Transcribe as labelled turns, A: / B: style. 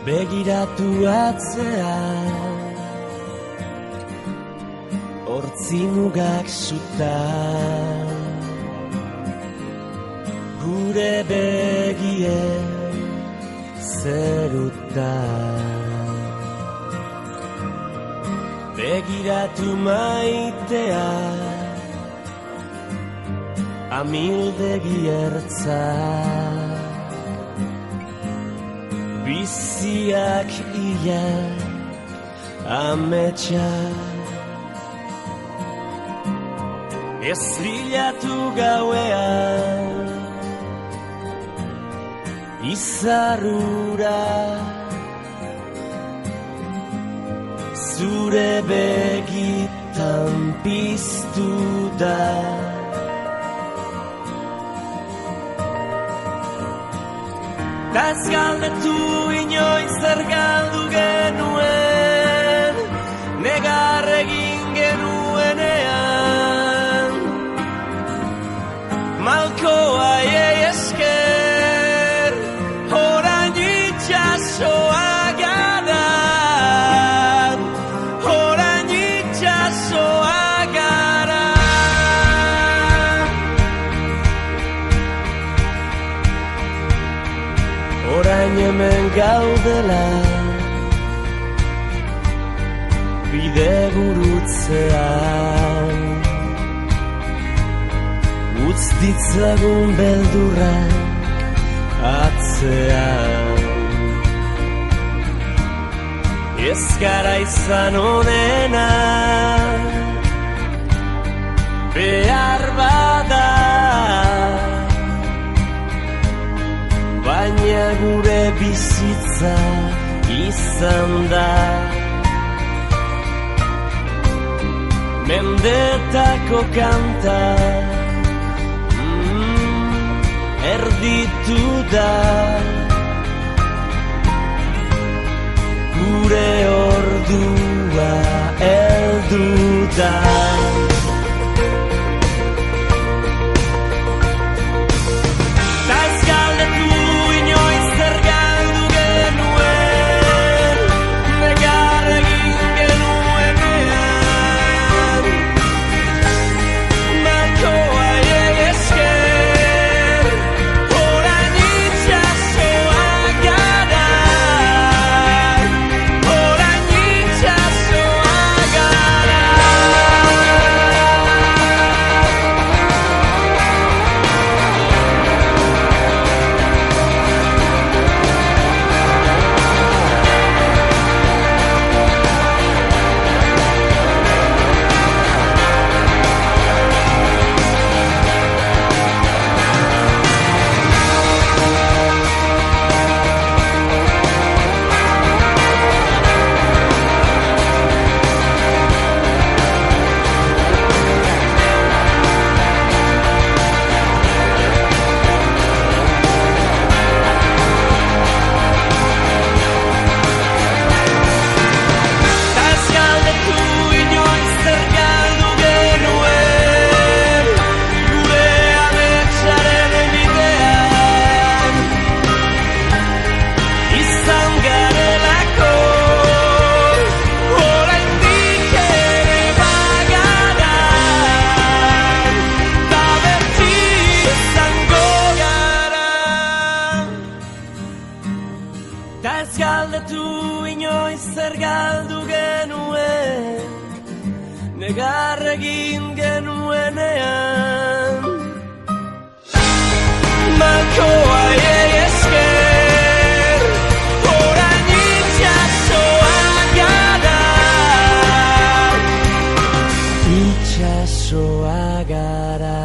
A: Begiratu atzea, hortzi mugak suta, gure begien zeruta. Begiratu maitea, amildegi ertza, biziak ia ametsa. Ez bilatu gauean izarrura, zure begitan piztu da. Ta ez galdetu inoiz zer galdu genuen, negar egin genuenean. Malkoa esker, orain itxasoa gara, orain itxasoa gara. Orain hemen gaudela, bide gurutzean, utz ditzagun beldurrak atzean. Ez gara izan onena, behar bada, baina gure bizitza izan da. Mendetako kanta erditu da, gure ordua heldu da. Ta ez galdetu inoiz zer galdu genuen, negar egin genuenean. Malkoa esker, orain itxasoa gara, itxasoa gara.